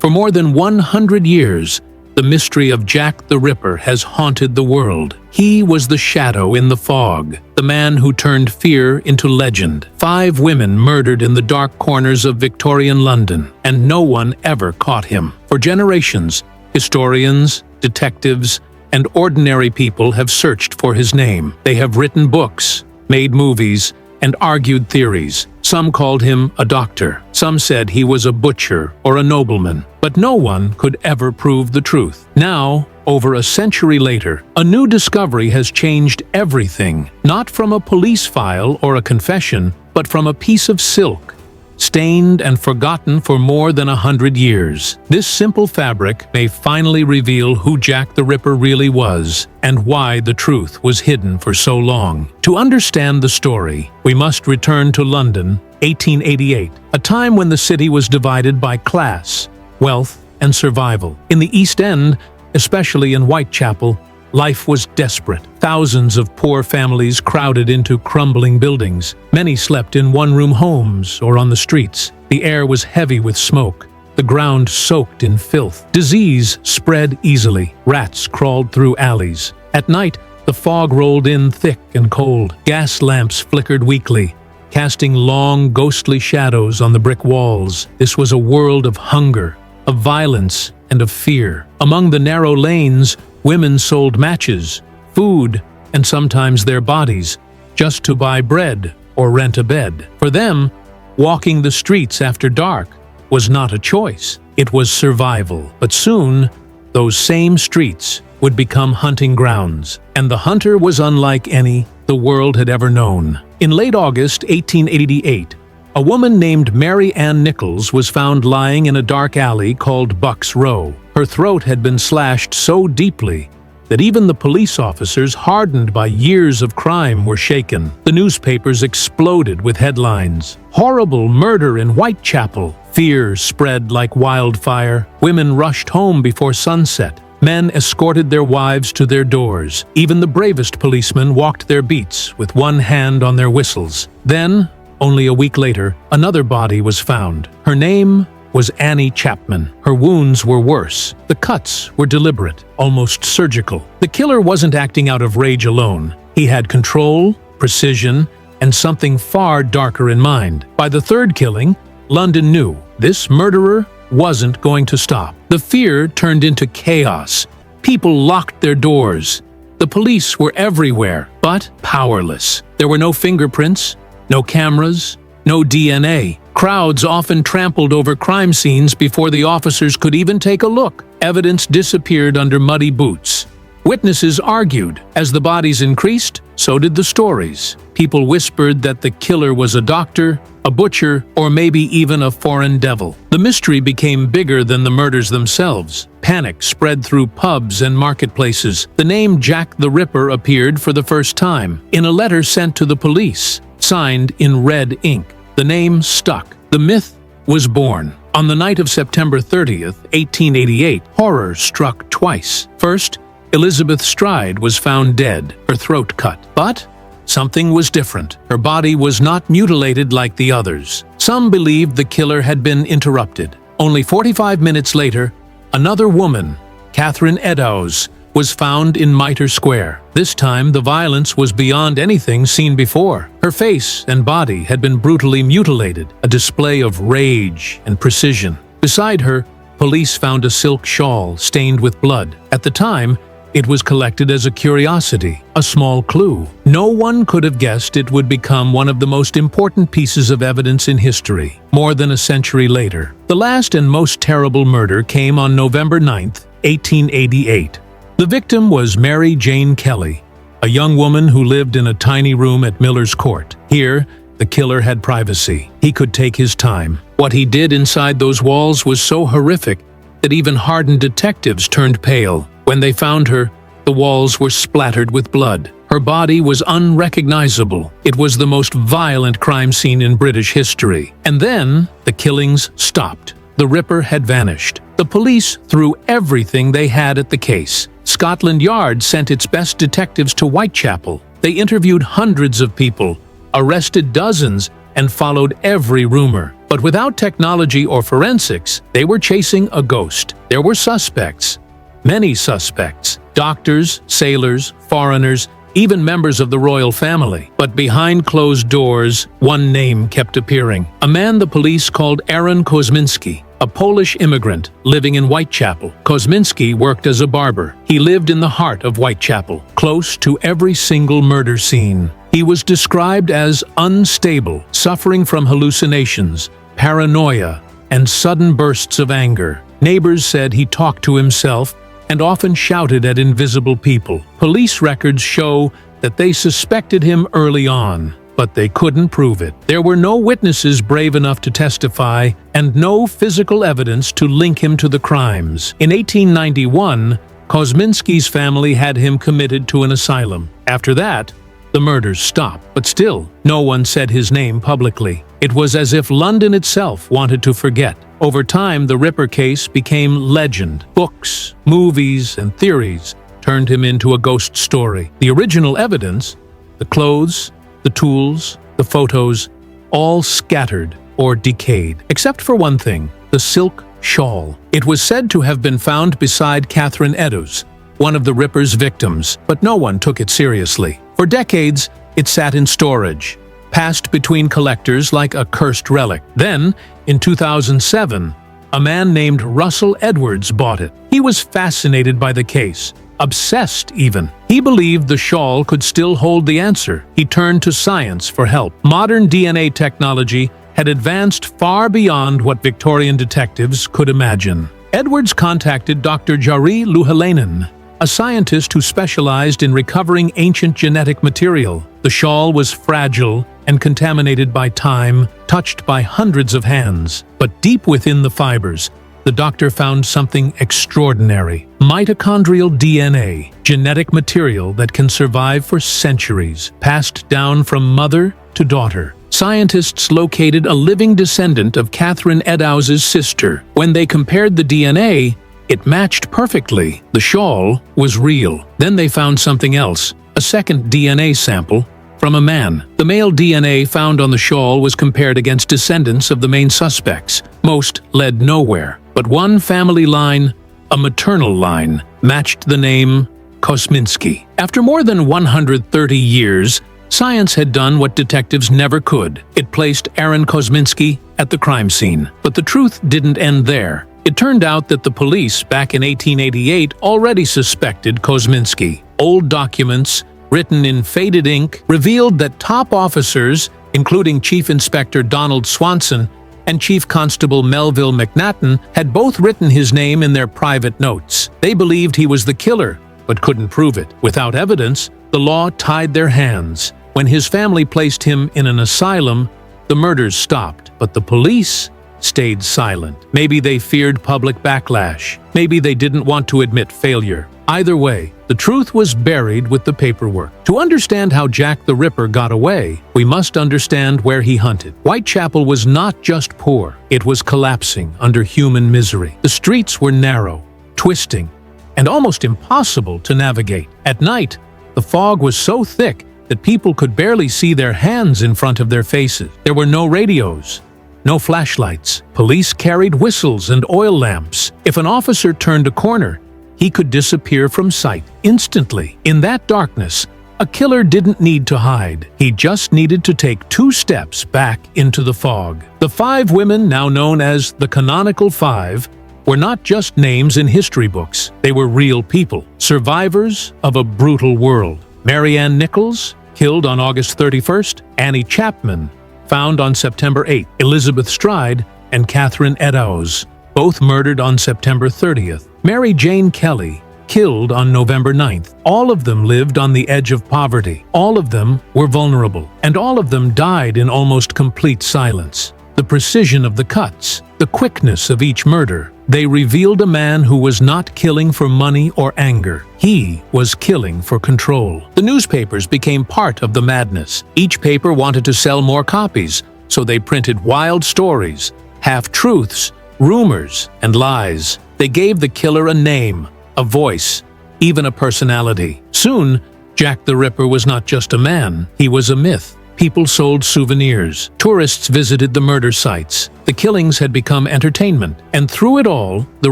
For more than 100 years, the mystery of Jack the Ripper has haunted the world. He was the shadow in the fog, the man who turned fear into legend. 5 women murdered in the dark corners of Victorian London, and no one ever caught him. For generations, historians, detectives, and ordinary people have searched for his name. They have written books, made movies, and argued theories. Some called him a doctor. Some said he was a butcher or a nobleman. But no one could ever prove the truth. Now, over a century later, a new discovery has changed everything. Not from a police file or a confession, but from a piece of silk, stained and forgotten for more than 100 years. This simple fabric may finally reveal who Jack the Ripper really was and why the truth was hidden for so long. To understand the story, we must return to London, 1888, a time when the city was divided by class, wealth, and survival. In the East End, especially in Whitechapel, life was desperate. Thousands of poor families crowded into crumbling buildings. Many slept in one-room homes or on the streets. The air was heavy with smoke, the ground soaked in filth. Disease spread easily. Rats crawled through alleys. At night, the fog rolled in thick and cold. Gas lamps flickered weakly, casting long, ghostly shadows on the brick walls. This was a world of hunger, of violence, and of fear. Among the narrow lanes, women sold matches, food, and sometimes their bodies, just to buy bread or rent a bed. For them, walking the streets after dark was not a choice. It was survival. But soon, those same streets would become hunting grounds, and the hunter was unlike any the world had ever known. In late August 1888, a woman named Mary Ann Nichols was found lying in a dark alley called Buck's Row. Her throat had been slashed so deeply that even the police officers, hardened by years of crime, were shaken. The newspapers exploded with headlines. "Horrible murder in Whitechapel." Fear spread like wildfire. Women rushed home before sunset. Men escorted their wives to their doors. Even the bravest policemen walked their beats with one hand on their whistles. Then, only a week later, another body was found. Her name was Annie Chapman. Her wounds were worse. The cuts were deliberate, almost surgical. The killer wasn't acting out of rage alone. He had control, precision, and something far darker in mind. By the third killing, London knew this murderer wasn't going to stop. The fear turned into chaos. People locked their doors. The police were everywhere, but powerless. There were no fingerprints, no cameras, no DNA. Crowds often trampled over crime scenes before the officers could even take a look. Evidence disappeared under muddy boots. Witnesses argued. As the bodies increased, so did the stories. People whispered that the killer was a doctor, a butcher, or maybe even a foreign devil. The mystery became bigger than the murders themselves. Panic spread through pubs and marketplaces. The name Jack the Ripper appeared for the first time in a letter sent to the police, signed in red ink. The name stuck. The myth was born. On the night of September 30th, 1888, horror struck twice. First, Elizabeth Stride was found dead, her throat cut. But something was different. Her body was not mutilated like the others. Some believed the killer had been interrupted. Only 45 minutes later, another woman, Catherine Eddowes, was found in Mitre Square. This time, the violence was beyond anything seen before. Her face and body had been brutally mutilated, a display of rage and precision. Beside her, police found a silk shawl stained with blood. At the time, it was collected as a curiosity, a small clue. No one could have guessed it would become one of the most important pieces of evidence in history, more than a century later. The last and most terrible murder came on November 9th, 1888. The victim was Mary Jane Kelly, a young woman who lived in a tiny room at Miller's Court. Here, the killer had privacy. He could take his time. What he did inside those walls was so horrific that even hardened detectives turned pale. When they found her, the walls were splattered with blood. Her body was unrecognizable. It was the most violent crime scene in British history. And then, the killings stopped. The Ripper had vanished. The police threw everything they had at the case. Scotland Yard sent its best detectives to Whitechapel. They interviewed hundreds of people, arrested dozens, and followed every rumor. But without technology or forensics, they were chasing a ghost. There were suspects. Many suspects. Doctors, sailors, foreigners, even members of the royal family. But behind closed doors, one name kept appearing. A man the police called Aaron Kosminski, a Polish immigrant living in Whitechapel. Kosminski worked as a barber. He lived in the heart of Whitechapel, close to every single murder scene. He was described as unstable, suffering from hallucinations, paranoia, and sudden bursts of anger. Neighbors said he talked to himself and often shouted at invisible people. Police records show that they suspected him early on, but they couldn't prove it. There were no witnesses brave enough to testify and no physical evidence to link him to the crimes. In 1891, Kosminski's family had him committed to an asylum. After that, the murders stopped, but still, no one said his name publicly. It was as if London itself wanted to forget. Over time, the Ripper case became legend. Books, movies, and theories turned him into a ghost story. The original evidence, the clothes, the tools, the photos, all scattered or decayed. Except for one thing, the silk shawl. It was said to have been found beside Catherine Eddowes, one of the Ripper's victims, but no one took it seriously. For decades, it sat in storage, passed between collectors like a cursed relic. Then, in 2007, a man named Russell Edwards bought it. He was fascinated by the case, obsessed even. He believed the shawl could still hold the answer. He turned to science for help. Modern DNA technology had advanced far beyond what Victorian detectives could imagine. Edwards contacted Dr. Jari Louhelainen, a scientist who specialized in recovering ancient genetic material. The shawl was fragile and contaminated by time, touched by hundreds of hands. But deep within the fibers, the doctor found something extraordinary. Mitochondrial DNA, genetic material that can survive for centuries, passed down from mother to daughter. Scientists located a living descendant of Catherine Eddowes' sister. When they compared the DNA, it matched perfectly. The shawl was real. Then they found something else, a second DNA sample from a man. The male DNA found on the shawl was compared against descendants of the main suspects. Most led nowhere. But one family line, a maternal line, matched the name Kosminski. After more than 130 years, science had done what detectives never could. It placed Aaron Kosminski at the crime scene. But the truth didn't end there. It turned out that the police back in 1888 already suspected Kosminski. Old documents, written in faded ink, revealed that top officers, including Chief Inspector Donald Swanson and Chief Constable Melville McNaughton, had both written his name in their private notes. They believed he was the killer, but couldn't prove it. Without evidence, the law tied their hands. When his family placed him in an asylum, the murders stopped, but the police stayed silent. Maybe they feared public backlash. Maybe they didn't want to admit failure. Either way, the truth was buried with the paperwork. To understand how Jack the Ripper got away, we must understand where he hunted. Whitechapel was not just poor, it was collapsing under human misery. The streets were narrow, twisting, and almost impossible to navigate. At night, the fog was so thick that people could barely see their hands in front of their faces. There were no radios, no flashlights. Police carried whistles and oil lamps. If an officer turned a corner, he could disappear from sight instantly. In that darkness, a killer didn't need to hide. He just needed to take 2 steps back into the fog. The 5 women, now known as the Canonical 5, were not just names in history books. They were real people, survivors of a brutal world. Mary Ann Nichols, killed on August 31st, Annie Chapman, found on September 8th, Elizabeth Stride and Catherine Eddowes, both murdered on September 30th. Mary Jane Kelly, killed on November 9th. All of them lived on the edge of poverty. All of them were vulnerable, and all of them died in almost complete silence. The precision of the cuts, the quickness of each murder, they revealed a man who was not killing for money or anger. He was killing for control. The newspapers became part of the madness. Each paper wanted to sell more copies, so they printed wild stories, half-truths, rumors, and lies. They gave the killer a name, a voice, even a personality. Soon, Jack the Ripper was not just a man, he was a myth. People sold souvenirs. Tourists visited the murder sites. The killings had become entertainment. And through it all, the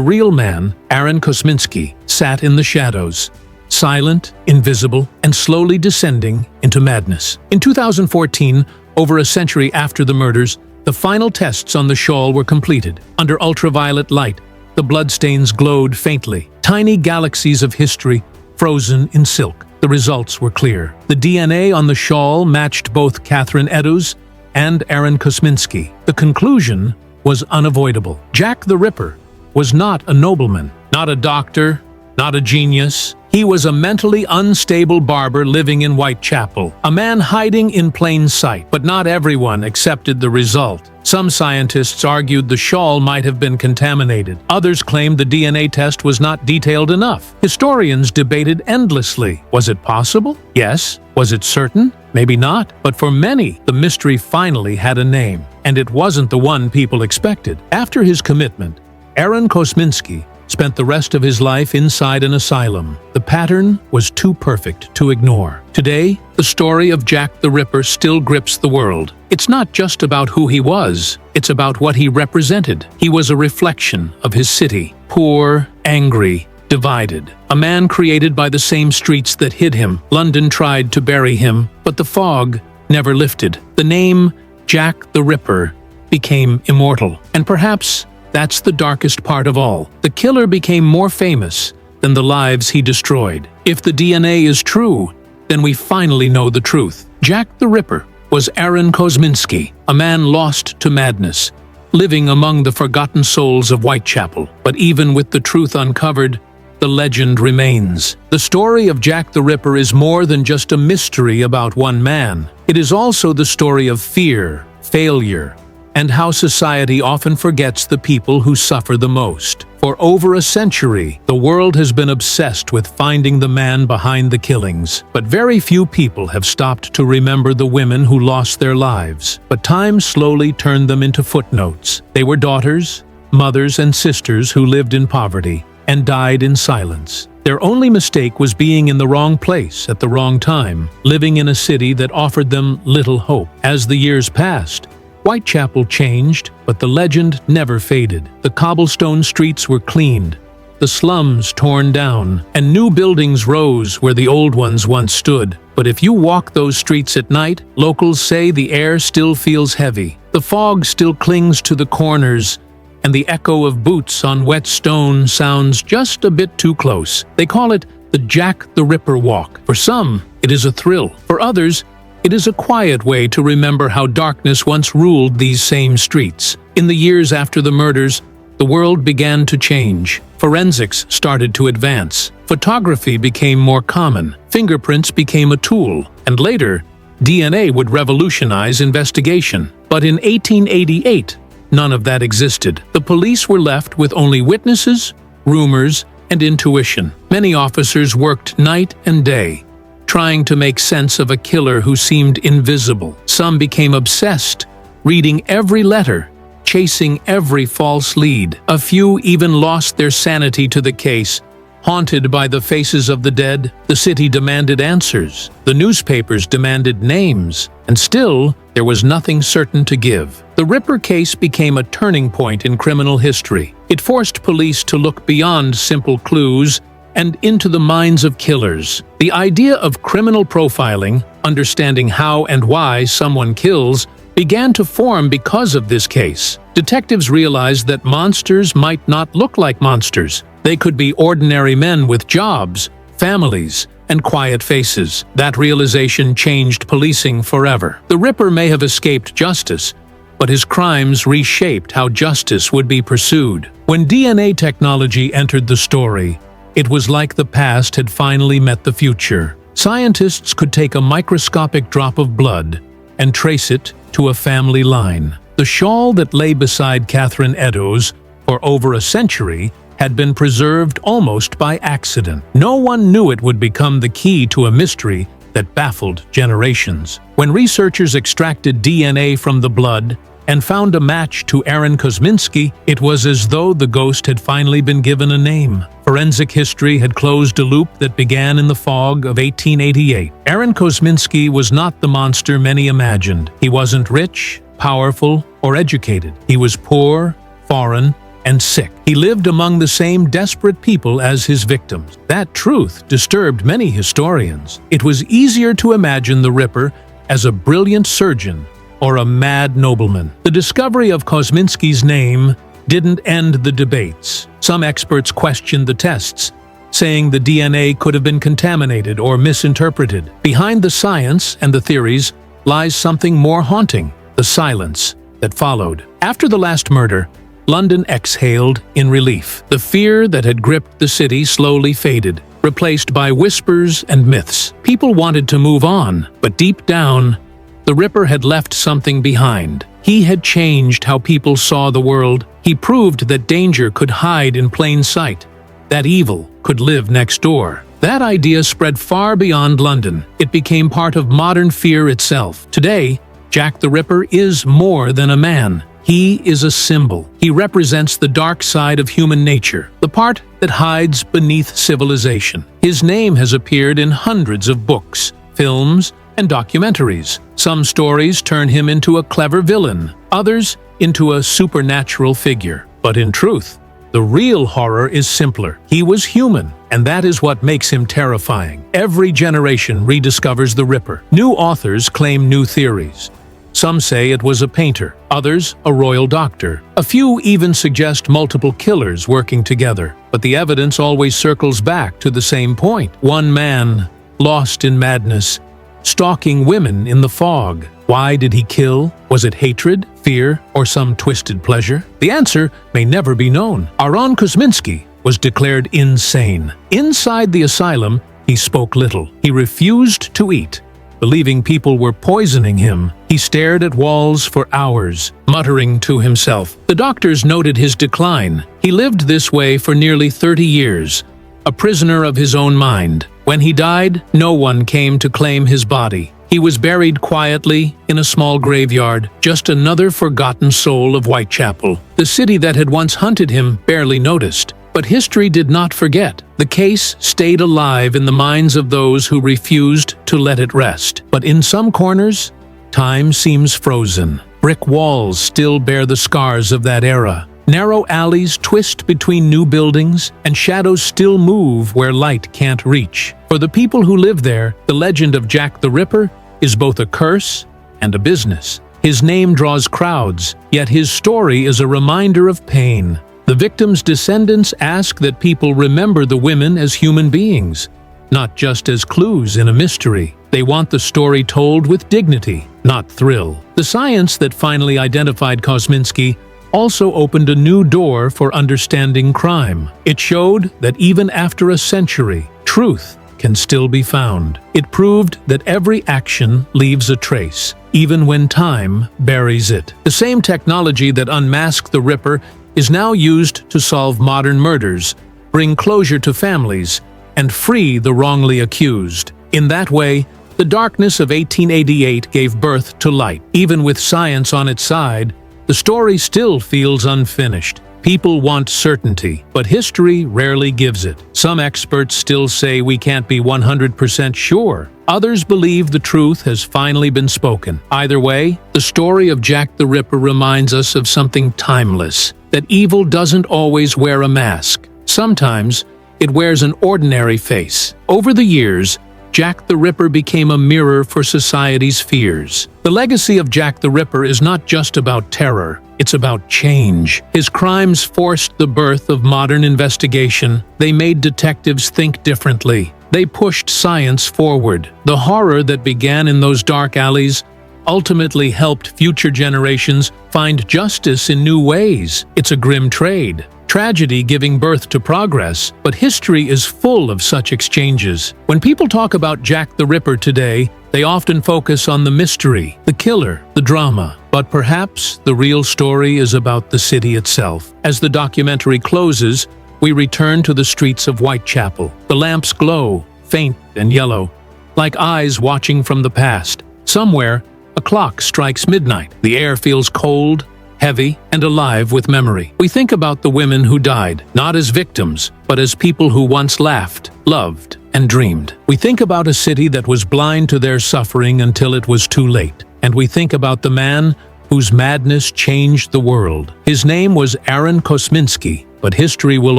real man, Aaron Kosminski, sat in the shadows, silent, invisible, and slowly descending into madness. In 2014, over a century after the murders, the final tests on the shawl were completed. Under ultraviolet light, the bloodstains glowed faintly, tiny galaxies of history frozen in silk. The results were clear. The DNA on the shawl matched both Catherine Eddowes and Aaron Kosminski. The conclusion was unavoidable. Jack the Ripper was not a nobleman, not a doctor, not a genius. He was a mentally unstable barber living in Whitechapel, a man hiding in plain sight. But not everyone accepted the result. Some scientists argued the shawl might have been contaminated. Others claimed the DNA test was not detailed enough. Historians debated endlessly. Was it possible? Yes. Was it certain? Maybe not. But for many, the mystery finally had a name, and it wasn't the one people expected. After his commitment, Aaron Kosminski spent the rest of his life inside an asylum. The pattern was too perfect to ignore. Today, the story of Jack the Ripper still grips the world. It's not just about who he was, it's about what he represented. He was a reflection of his city, poor, angry, divided. A man created by the same streets that hid him. London tried to bury him, but the fog never lifted. The name Jack the Ripper became immortal, and perhaps that's the darkest part of all. The killer became more famous than the lives he destroyed. If the DNA is true, then we finally know the truth. Jack the Ripper was Aaron Kosminski, a man lost to madness, living among the forgotten souls of Whitechapel. But even with the truth uncovered, the legend remains. The story of Jack the Ripper is more than just a mystery about one man. It is also the story of fear, failure, and how society often forgets the people who suffer the most. For over a century, the world has been obsessed with finding the man behind the killings. But very few people have stopped to remember the women who lost their lives. But time slowly turned them into footnotes. They were daughters, mothers, and sisters who lived in poverty and died in silence. Their only mistake was being in the wrong place at the wrong time, living in a city that offered them little hope. As the years passed, Whitechapel changed, but the legend never faded. The cobblestone streets were cleaned, the slums torn down, and new buildings rose where the old ones once stood. But if you walk those streets at night, locals say the air still feels heavy. The fog still clings to the corners, and the echo of boots on wet stone sounds just a bit too close. They call it the Jack the Ripper walk. For some, it is a thrill. For others, it is a quiet way to remember how darkness once ruled these same streets. In the years after the murders, the world began to change. Forensics started to advance. Photography became more common. Fingerprints became a tool. And later, DNA would revolutionize investigation. But in 1888, none of that existed. The police were left with only witnesses, rumors, and intuition. Many officers worked night and day, trying to make sense of a killer who seemed invisible. Some became obsessed, reading every letter, chasing every false lead. A few even lost their sanity to the case. Haunted by the faces of the dead, the city demanded answers. The newspapers demanded names, and still, there was nothing certain to give. The Ripper case became a turning point in criminal history. It forced police to look beyond simple clues and into the minds of killers. The idea of criminal profiling, understanding how and why someone kills, began to form because of this case. Detectives realized that monsters might not look like monsters. They could be ordinary men with jobs, families, and quiet faces. That realization changed policing forever. The Ripper may have escaped justice, but his crimes reshaped how justice would be pursued. When DNA technology entered the story, it was like the past had finally met the future. Scientists could take a microscopic drop of blood and trace it to a family line. The shawl that lay beside Catherine Eddowes for over a century had been preserved almost by accident. No one knew it would become the key to a mystery that baffled generations. When researchers extracted DNA from the blood and found a match to Aaron Kosminski, it was as though the ghost had finally been given a name. For Forensic history had closed a loop that began in the fog of 1888. Aaron Kosminski was not the monster many imagined. He wasn't rich, powerful, or educated. He was poor, foreign, and sick. He lived among the same desperate people as his victims. That truth disturbed many historians. It was easier to imagine the Ripper as a brilliant surgeon or a mad nobleman. The discovery of Kosminski's name didn't end the debates. Some experts questioned the tests, saying the DNA could have been contaminated or misinterpreted. Behind the science and the theories lies something more haunting: the silence that followed. After the last murder, London exhaled in relief. The fear that had gripped the city slowly faded, replaced by whispers and myths. People wanted to move on, but deep down, the Ripper had left something behind. He had changed how people saw the world. He proved that danger could hide in plain sight, that evil could live next door. That idea spread far beyond London. It became part of modern fear itself. Today, Jack the Ripper is more than a man. He is a symbol. He represents the dark side of human nature, the part that hides beneath civilization. His name has appeared in hundreds of books, films, and documentaries. Some stories turn him into a clever villain, others into a supernatural figure. But in truth, the real horror is simpler. He was human, and that is what makes him terrifying. Every generation rediscovers the Ripper. New authors claim new theories. Some say it was a painter, others a royal doctor. A few even suggest multiple killers working together. But the evidence always circles back to the same point. One man, lost in madness, stalking women in the fog. Why did he kill? Was it hatred, fear, or some twisted pleasure? The answer may never be known. Aaron Kosminski was declared insane. Inside the asylum, he spoke little. He refused to eat. Believing people were poisoning him, he stared at walls for hours, muttering to himself. The doctors noted his decline. He lived this way for nearly 30 years, a prisoner of his own mind. When he died, no one came to claim his body. He was buried quietly in a small graveyard, just another forgotten soul of Whitechapel. The city that had once hunted him barely noticed. But history did not forget. The case stayed alive in the minds of those who refused to let it rest. But in some corners, time seems frozen. Brick walls still bear the scars of that era. Narrow alleys twist between new buildings, and shadows still move where light can't reach. For the people who live there, the legend of Jack the Ripper is both a curse and a business. His name draws crowds, yet his story is a reminder of pain. The victims' descendants ask that people remember the women as human beings, not just as clues in a mystery. They want the story told with dignity, not thrill. The science that finally identified Kosminski also opened a new door for understanding crime. It showed that even after a century, truth can still be found. It proved that every action leaves a trace, even when time buries it. The same technology that unmasked the Ripper is now used to solve modern murders, bring closure to families, and free the wrongly accused. In that way, the darkness of 1888 gave birth to light. Even with science on its side, the story still feels unfinished. People want certainty, but history rarely gives it. Some experts still say we can't be 100% sure. Others believe the truth has finally been spoken. Either way, the story of Jack the Ripper reminds us of something timeless, that evil doesn't always wear a mask. Sometimes, it wears an ordinary face. Over the years, Jack the Ripper became a mirror for society's fears. The legacy of Jack the Ripper is not just about terror, it's about change. His crimes forced the birth of modern investigation. They made detectives think differently. They pushed science forward. The horror that began in those dark alleys ultimately helped future generations find justice in new ways. It's a grim trade. Tragedy giving birth to progress, but history is full of such exchanges. When people talk about Jack the Ripper today, they often focus on the mystery, the killer, the drama. But perhaps the real story is about the city itself. As the documentary closes, we return to the streets of Whitechapel. The lamps glow, faint and yellow, like eyes watching from the past. Somewhere, a clock strikes midnight. The air feels cold heavy and alive with memory. We think about the women who died, not as victims, but as people who once laughed, loved, and dreamed. We think about a city that was blind to their suffering until it was too late. And we think about the man whose madness changed the world. His name was Aaron Kosminski, but history will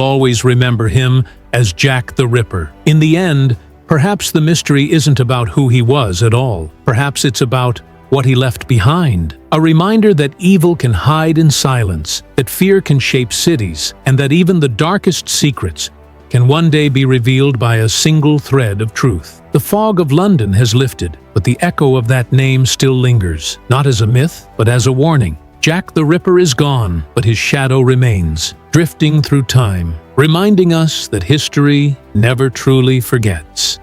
always remember him as Jack the Ripper. In the end, perhaps the mystery isn't about who he was at all. Perhaps it's about what he left behind. A reminder that evil can hide in silence, that fear can shape cities, and that even the darkest secrets can one day be revealed by a single thread of truth. The fog of London has lifted, but the echo of that name still lingers, not as a myth, but as a warning. Jack the Ripper is gone, but his shadow remains, drifting through time, reminding us that history never truly forgets.